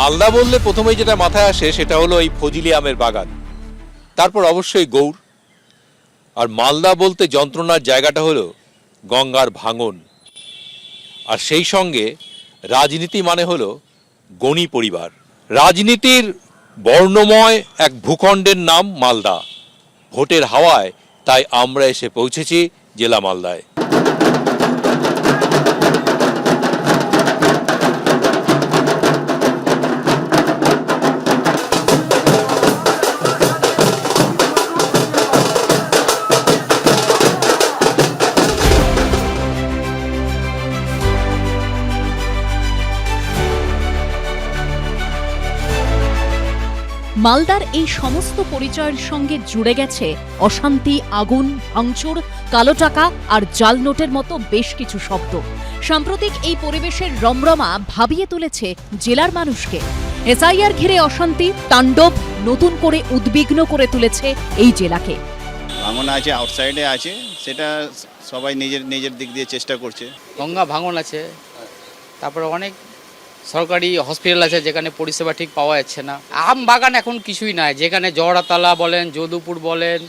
মালদা বললে প্রথমেই যেটা মাথায় আসে সেটা হলো এই ফজলি আমের বাগান, তারপর অবশ্যই গৌড়। আর মালদা বলতে যন্ত্রণার জায়গাটা হলো গঙ্গার ভাঙন। আর সেই সঙ্গে রাজনীতি মানে হলো গণি পরিবার। রাজনীতির বর্ণময় এক ভূখণ্ডের নাম মালদা। ভোটের হাওয়ায় তাই আমরা এসে পৌঁছেছি জেলা মালদায়। মালদার এই সমস্ত পরিচয়ের সঙ্গে জুড়ে গেছে অশান্তি, আগুন, ভাঙচুর, কালো টাকা আর জাল নোটের মতো বেশ কিছু শব্দ। সাম্প্রতিক এই পরিবেশের রমরমা ভাবিয়ে তুলেছে জেলার মানুষকে। এসআইআর ঘিরে অশান্তি তাণ্ডব নতুন করে উদ্বিগ্ন করে তুলেছে এই জেলাকে। ভাঙন আছে, আউটসাইডে আছে, সেটা সবাই নিজের নিজের দিক দিয়ে চেষ্টা করছে। গঙ্গা ভাঙন আছে, তারপরে অনেক সরকারি হসপিটাল আছে যেখানে পরিষেবা ঠিক পাওয়া যাচ্ছে না। আম বাগান এখন কিছুই নাই, যেখানে জহরাতলা বলেন, যদুপুর বলেন,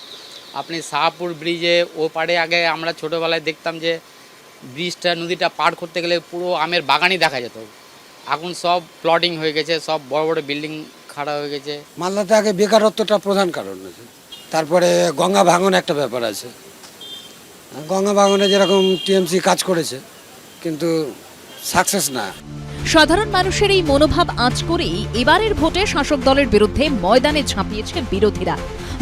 আপনি শাহপুর ব্রিজে ও পাড়ে আগে আমরা ছোটোবেলায় দেখতাম যে ব্রিজটা নদীটা পার করতে গেলে পুরো আমের বাগানই দেখা যেত। এখন সব প্লটিং হয়ে গেছে, সব বড় বড় বিল্ডিং খাড়া হয়ে গেছে। মালদাতে আগে বেকারত্বটা প্রধান কারণ আছে, তারপরে গঙ্গা ভাঙন একটা ব্যাপার আছে। গঙ্গা ভাঙনে যেরকম টিএমসি কাজ করেছে কিন্তু সাকসেস না। সাধারণ মানুষের এই মনোভাব আঁচ করেই এবারের ভোটে শাসক দলের বিরুদ্ধে ময়দানে ঝাঁপিয়েছে বিরোধীরা।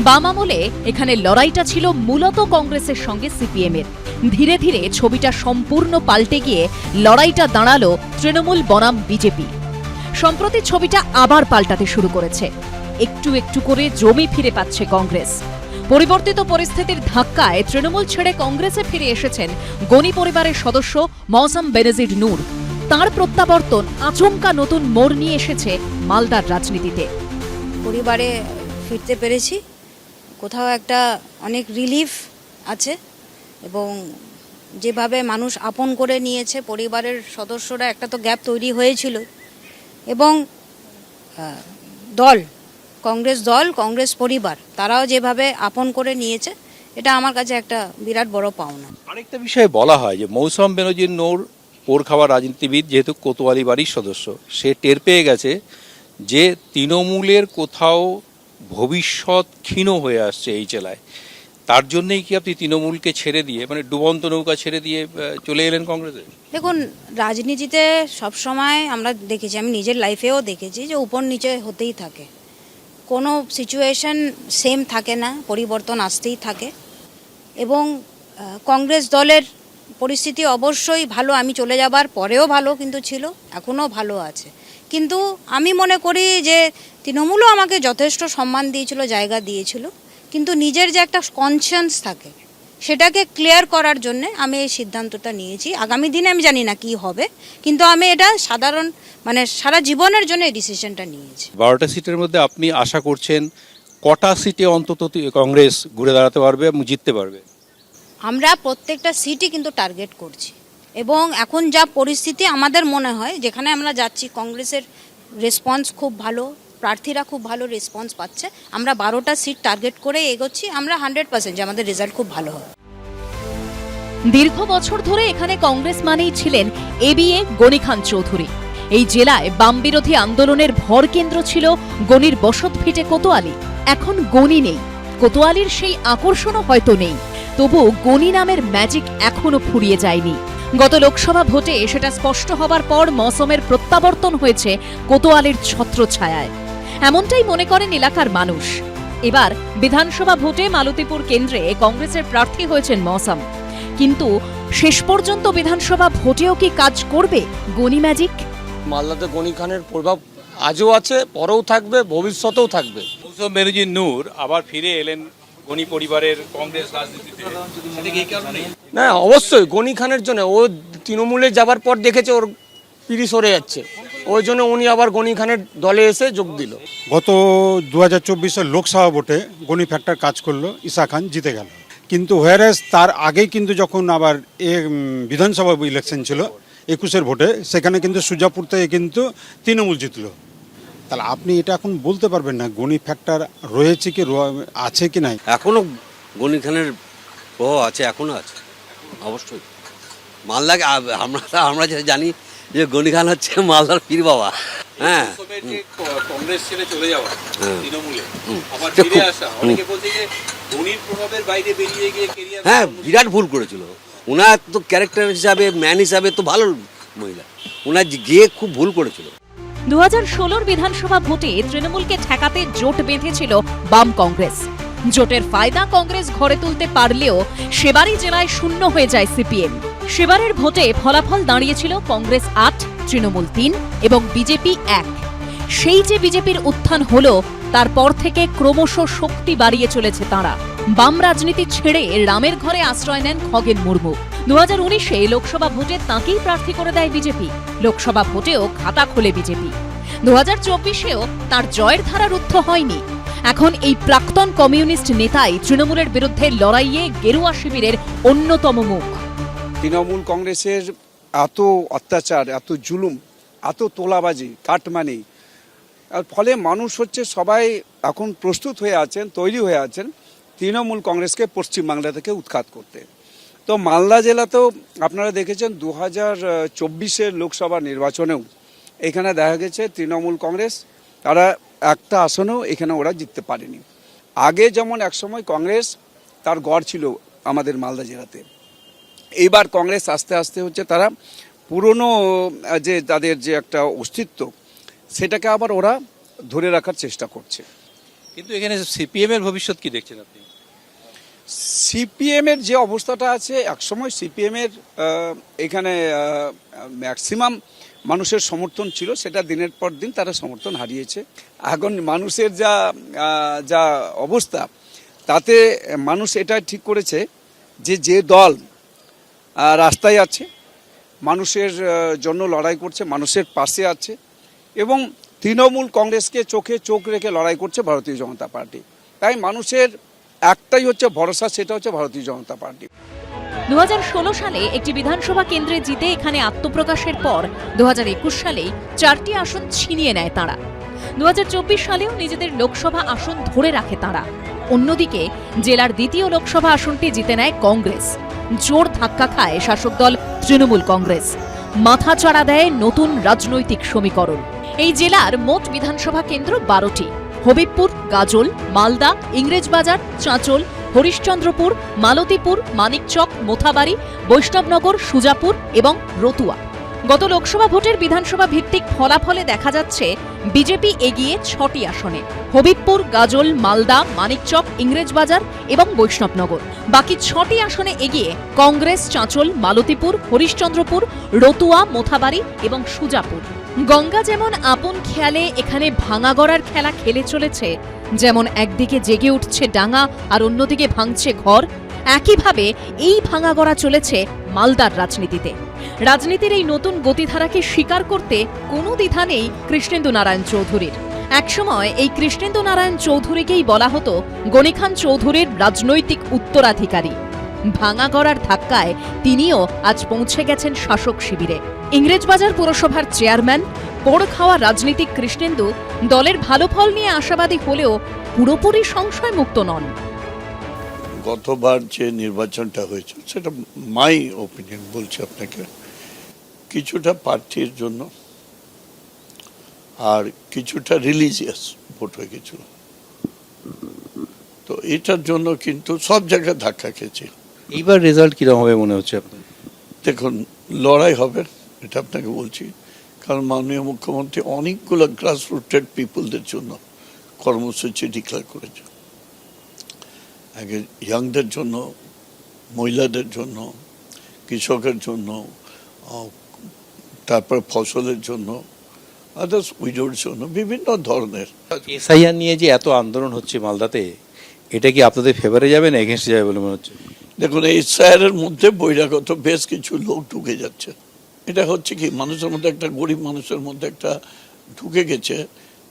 বাম আমলে এখানে লড়াইটা ছিল মূলত কংগ্রেসের সঙ্গে সিপিএমের। ধীরে ধীরে ছবিটা সম্পূর্ণ পাল্টে গিয়ে লড়াইটা দাঁড়ালো তৃণমূল বনাম বিজেপি। সম্প্রতি ছবিটা আবার পাল্টাতে শুরু করেছে। একটু একটু করে জমি ফিরে পাচ্ছে কংগ্রেস। পরিবর্তিত পরিস্থিতির ধাক্কায় তৃণমূল ছেড়ে কংগ্রেসে ফিরে এসেছেন গনি পরিবারের সদস্য মৌসম বেনজির নূর। তার প্রত্যাবর্তন আচমকা নতুন মোড় নিয়ে এসেছে মালদার রাজনীতিতে। পরিবারে ফিরতে পেরেছি, কোথাও একটা অনেক রিলিফ আছে এবং যেভাবে মানুষ আপন করে নিয়েছে পরিবারের সদস্যরা, একটা তো গ্যাপ তৈরি হয়েছিল এবং কংগ্রেস দল, কংগ্রেস পরিবার তারাও যেভাবে আপন করে নিয়েছে, এটা আমার কাছে একটা বিরাট বড় পাওনা। আরেকটা বিষয়ে বলা হয় যে মৌসম বেনজির নূর পোর খাওয়া রাজনীতিবিদ, যেহেতু কোতোয়ালি বাড়ির সদস্য, সে টের পেয়ে গেছে যে তৃণমূলের কোথাও ভবিষ্যৎ ক্ষীণ হয়ে আসছে এই জেলায়। তার জন্যই কি আপনি তৃণমূলকে ছেড়ে দিয়ে, মানে ডুবন্ত নৌকা ছেড়ে দিয়ে চলে এলেন কংগ্রেসে? দেখুন, রাজনীতিতে সবসময় আমরা দেখেছি, আমি নিজের লাইফেও দেখেছি যে উপর নিচে হতেই থাকে, কোনো সিচুয়েশন সেম থাকে না, পরিবর্তন আসতেই থাকে। এবং কংগ্রেস দলের পরিস্থিতি অবশ্যই ভালো, আমি চলে যাবার পরেও ভালো কিন্তু ছিল, এখনও ভালো আছে। কিন্তু আমি মনে করি যে তৃণমূলও আমাকে যথেষ্ট সম্মান দিয়েছিল, জায়গা দিয়েছিল, কিন্তু নিজের যে একটা কনসিয়েন্স থাকে সেটাকে ক্লিয়ার করার জন্য আমি এই সিদ্ধান্তটা নিয়েছি। আগামী দিনে আমি জানি না কি হবে, কিন্তু আমি এটা সারা জীবনের জন্য এই ডিসিশনটা নিয়েছি। 12টা সিটের মধ্যে আপনি আশা করছেন কটা সিটে অন্তত কংগ্রেস ঘুরে দাঁড়াতে পারবে এবং জিততে পারবে? আমরা প্রত্যেকটা সিটই কিন্তু টার্গেট করছি এবং এখন যা পরিস্থিতি আমাদের মনে হয় যেখানে আমরা যাচ্ছি, কংগ্রেসের রেসপন্স খুব ভালো, প্রার্থীরা খুব ভালো রেসপন্স পাচ্ছে। আমরা 12টা সিট টার্গেট করে এগোচ্ছি, আমরা 100% যে আমাদের রেজাল্ট খুব ভালো হবে। দীর্ঘ বছর ধরে এখানে কংগ্রেস মানেই ছিলেন এবিএ গনি খান চৌধুরী। এই জেলায় বাম বিরোধী আন্দোলনের ভর কেন্দ্র ছিল গনির বসত ভিটে কোতোয়ালি। এখন গনি নেই, কোতোয়ালির সেই আকর্ষণও হয়তো নেই, তবু গনি নামের ম্যাজিক এখনো ফুরিয়ে যায়নি। গত লোকসভা ভোটে সেটা স্পষ্ট হবার পর মৌসমের প্রত্যাবর্তন হয়েছে কোতোয়ালির ছত্রছায়ায়, এমনটাই মনে করেন এলাকার মানুষ। এবার বিধানসভা ভোটে মালতীপুর কেন্দ্রে কংগ্রেসের প্রার্থী হয়েছেন মৌসম, কিন্তু শেষ পর্যন্ত বিধানসভা ভোটেও কি কাজ করবে গনি ম্যাজিক? মালদাতে গনি খানের প্রভাব আজও আছে, পরেও থাকবে, ভবিষ্যতেও থাকবে। মৌসম বেনজির নূর আবার ফিরে এলেন গনি পরিবারের কংগ্রেস রাজনীতিতে, সেটা কি এই কারণে? না, অবশ্যই গনি খানের জন্য, ও তৃণমূলে যাবার পর দেখেছে ওর পিড়ি সরে যাচ্ছে, ওই জন্য উনি আবার গনি খানের দলে এসে যোগ দিল। গত 2024-এর লোকসভা ভোটে গনি ফ্যাক্টর কাজ করলো, ঈসা খান জিতে গেল। কিন্তু হোয়ারেস তার আগেই কিন্তু যখন আবার বিধানসভা ইলেকশন ছিল 21-এর ভোটে, সেখানে কিন্তু সুজাপুর থেকে কিন্তু তৃণমূল জিতলো। তাহলে আপনি এটা এখন বলতে পারবেন না গনি ফ্যাক্টর রয়েছে কি আছে কি নাই? এখনো গনি খানের প্রভাব আছে, এখনো আছে অবশ্যই। মালদাকে আমরা যেটা জানি যে গনি খান হচ্ছে মালদার পীর বাবা। হ্যাঁ, কংগ্রেস ছেড়ে চলে যাওয়া তৃণমূলে আবার এটা ফিরে খুব- আসা, অনেকে বলছে যে গনির প্রভাবের বাইরে বেরিয়ে গিয়ে কেরিয়ার। হ্যাঁ, বিরাট ভুল করেছিল। ওনার তো ক্যারেক্টার হিসাবে, ম্যান হিসাবে তো ভালো মহিলা, ওনার গিয়ে খুব ভুল করেছিল। 2016 বিধানসভা ভোটে তৃণমূলকে ঠেকাতে জোট বেঁধেছিল বাম কংগ্রেস। জোটের ফায়দা কংগ্রেস ঘরে তুলতে পারলেও সেবারই জেলায় শূন্য হয়ে যায় সিপিএম। সেবারের ভোটে ফলাফল দাঁড়িয়েছিল কংগ্রেস 8, তৃণমূল 3 এবং বিজেপি 1। সেই যে বিজেপির উত্থান হলো, তারপর থেকে ক্রমশ শক্তি বাড়িয়ে চলেছে তাঁরা। বাম রাজনীতি ছেড়ে রামের ঘরে আশ্রয় নেন খগেন মুর্মু। 2019-এ লোকসভা ভোটে তাঁকেই প্রার্থী করে দেয় বিজেপি। লোকসভা ভোটেও খাতা খোলে বিজেপি। 2024-এও তার জয়ের ধারা রুদ্ধ হয়নি। এখন এই প্রাক্তন কমিউনিস্ট নেতাই তৃণমূলের বিরুদ্ধে লড়াইয়ে গেরুয়া শিবিরের অন্যতম মুখ। তৃণমূল কংগ্রেসের এত অত্যাচার, এত জুলুম, এত তোলাবাজি, কাটমানি, ফলে মানুষ হচ্ছে সবাই এখন প্রস্তুত হয়ে আছেন, তৈরি হয়ে আছেন তৃণমূল কংগ্রেসকে পশ্চিমবাংলা থেকে উৎখাত করতে। তো মালদা জেলাতেও আপনারা দেখেছেন 2024-এর লোকসভা নির্বাচনেও এখানে দেখা গেছে তৃণমূল কংগ্রেস তারা একটা আসনেও এখানে ওরা জিততে পারেনি। আগে যেমন একসময় কংগ্রেস তার গড় ছিল আমাদের মালদা জেলাতে, এইবার কংগ্রেস আস্তে আস্তে হচ্ছে তারা পুরনো যে তাদের যে একটা অস্তিত্ব সেটাকে আবার ওরা ধরে রাখার চেষ্টা করছে। কিন্তু এখানে সিপিএম এর ভবিষ্যৎ কি দেখছেন আপনি? সিপিএমের যে অবস্থাটা আছে, একসময় সিপিএমের এখানে ম্যাক্সিমাম মানুষের সমর্থন ছিল, সেটা দিনের পর দিন তারা সমর্থন হারিয়েছে। এখন মানুষের যা অবস্থা, তাতে মানুষ এটা ঠিক করেছে যে দল রাস্তায় আছে, মানুষের জন্য লড়াই করছে, মানুষের পাশে আছে এবং তৃণমূল কংগ্রেসকে চোখে চোখ রেখে লড়াই করছে ভারতীয় জনতা পার্টি। তাই মানুষের একটাই হচ্ছে ভরসা, সেটা হচ্ছে ভারতীয় জনতা পার্টি। 2016 সালে একটি বিধানসভা কেন্দ্রে জিতে এখানে আত্মপ্রকাশের পর 2021 সালেই 4টি আসন ছিনিয়ে নেয় তাঁরা। 2024 সালেও নিজেদের লোকসভা আসন ধরে রাখে তাঁরা। অন্যদিকে জেলার দ্বিতীয় লোকসভা আসনটি জিতে নেয় কংগ্রেস। জোর ধাক্কা খায় শাসক দল তৃণমূল কংগ্রেস। মাথাচাড়া দেয় নতুন রাজনৈতিক সমীকরণ। এই জেলার মোট বিধানসভা কেন্দ্র 12টি। হবিবপুর, গাজল, মালদা, ইংরেজবাজার, চাঁচল, হরিশ্চন্দ্রপুর, মালতীপুর, মানিকচক, মোথাবাড়ি, বৈষ্ণবনগর, সুজাপুর এবং রতুয়া। গত লোকসভা ভোটের বিধানসভা ভিত্তিক ফলাফলে দেখা যাচ্ছে বিজেপি এগিয়ে 6টি আসনে। হবিবপুর, গাজল, মালদা, মানিকচক, ইংরেজবাজার এবং বৈষ্ণবনগর। বাকি 6টি আসনে এগিয়ে কংগ্রেস চাঁচল, মালতীপুর, হরিশ্চন্দ্রপুর, রতুয়া, মোথাবাড়ি এবং সুজাপুর। গঙ্গা যেমন আপন খেয়ালে এখানে ভাঙাগড়ার খেলা খেলে চলেছে, যেমন একদিকে জেগে উঠছে ডাঙা আর অন্যদিকে ভাঙছে ঘর, একইভাবে এই ভাঙাগড়া চলেছে মালদার রাজনীতিতে। রাজনীতির এই নতুন গতিধারাকে স্বীকার করতে কোনো দ্বিধা নেই কৃষ্ণেন্দু নারায়ণ চৌধুরীর। একসময় এই কৃষ্ণেন্দু নারায়ণ চৌধুরীকেই বলা হতো গনিখান চৌধুরীর রাজনৈতিক উত্তরাধিকারী। ভাঙাগড়ার ধাক্কায় তিনিও আজ পৌঁছে গেছেন শাসক শিবিরে। ইংরেজবাজার পুরসভার চেয়ারম্যান, পোড় খাওয়া রাজনীতিক কৃষ্ণেন্দু দলের ভালো ফল নিয়ে আশাবাদী হলেও পুরোপুরি সংশয় মুক্ত নন। গতবার যে নির্বাচনটা হয়েছে সেটা মাই ওপিনিয়ন বলছি আপনাকে, কিছুটা প্রার্থীর জন্য আর কিছুটা রিলিজিয়াস ভোট হয়ে গেছিল। তো এটার জন্য কিন্তু সব জায়গায় ধাক্কা খেয়েছে। এইবার রেজাল্ট কিরকম হবে মনে হচ্ছে আপনার? দেখুন, লড়াই হবে, এটা আপনাকে বলছি, কারণ মাননীয় মুখ্যমন্ত্রী অনেকগুলো গ্রাসরুটেড পিপলদের জন্য কর্মসূচি ডিক্লেয়ার করেছে। আগে ইয়াংদের জন্য, মহিলাদের জন্য, কৃষকের জন্য, তারপর ফসলের জন্য, আদার্স উইডোর জন্য, বিভিন্ন ধরনের। এসআইআর নিয়ে যে এত আন্দোলন হচ্ছে মালদাতে, এটা কি আপনাদের ফেভারে যাবে না এগেনস্টে যাবে বলে মনে হচ্ছে? দেখুন, এই এসআইআরের মধ্যে বহিরাগত বেশ কিছু লোক ঢুকে যাচ্ছে। এটা হচ্ছে কি, মানুষের মধ্যে একটা, গরিব মানুষের মধ্যে একটা ঢুকে গেছে,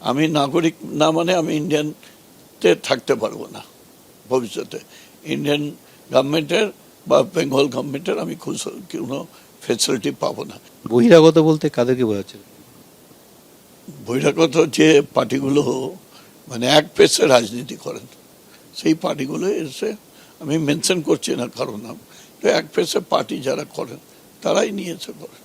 আমি নাগরিক না মানে আমি ইন্ডিয়ানতে থাকতে পারবো না ভবিষ্যতে, ইন্ডিয়ান গভর্নমেন্টের বা বেঙ্গল গভর্নমেন্টের আমি কোনো ফেসিলিটি পাবো না। বহিরাগত বলতে কাদেরকে বোঝাচ্ছে? বহিরাগত যে পার্টিগুলো মানে এক পেসে রাজনীতি করেন, সেই পার্টিগুলো এসে, আমি মেনশন করছি না কারণ নাম, তো এক পেসে পার্টি যারা করেন তারাই নিয়েছে করে।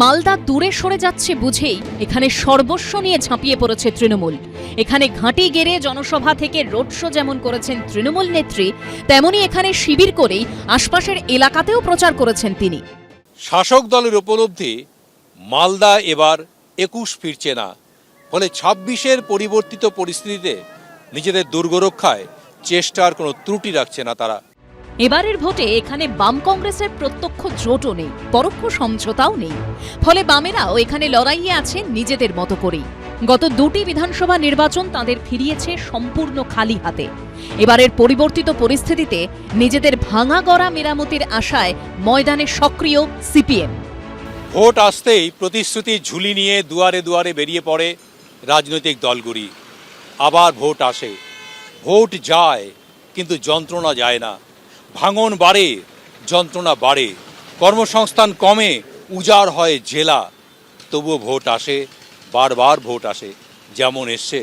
মালদা দূরে সরে যাচ্ছে বুঝেই এখানে সর্বস্ব নিয়ে ঝাঁপিয়ে পড়েছে তৃণমূল। এখানে ঘাঁটি গেড়ে জনসভা থেকে রোড শো যেমন করেছেন তৃণমূল নেত্রী, তেমনি এখানে শিবির করেই আশপাশের এলাকাতেও প্রচার করেছেন তিনি। শাসক দলের উপলব্ধি মালদা এবার 21 ফিরছে না, ফলে 26-এর পরিবর্তিত পরিস্থিতিতে নিজেদের দুর্গরক্ষায় চেষ্টার কোনো ত্রুটি রাখছে না তারা। এবারের ভোটে এখানে বাম কংগ্রেসের প্রত্যক্ষ জোটও নেই, পরোক্ষ সমঝোতাও নেই, ফলে বামেরাও এখানে লড়াইয়ে আছেন নিজেদের মতো করেই। গত 2টি বিধানসভা নির্বাচন তাদের ফিরিয়েছে সম্পূর্ণ খালি হাতে। এবারের পরিবর্তিত পরিস্থিতিতে নিজেদের ভাঙা গড়া মেরামতির আশায় ময়দানে সক্রিয় সিপিএম। ভোট আসতেই প্রতিশ্রুতির ঝুলি নিয়ে দুয়ারে দুয়ারে বেরিয়ে পড়ে রাজনৈতিক দলগুলি। আবার ভোট আসে, ভোট যায়, কিন্তু যন্ত্রণা যায় না। ভাঙন বাড়ে, যন্ত্রণা বাড়ে, কর্মসংস্থান কমে, উজাড় হয় জেলা। তবুও ভোট আসে, বারবার ভোট আসে, যেমন এসছে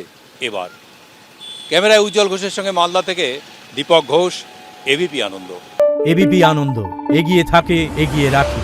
এবার। ক্যামেরায় উজ্জ্বল ঘোষের সঙ্গে মালদা থেকে দীপক ঘোষ, এবিপি আনন্দ। এবিপি আনন্দ, এগিয়ে থাকে, এগিয়ে রাখে।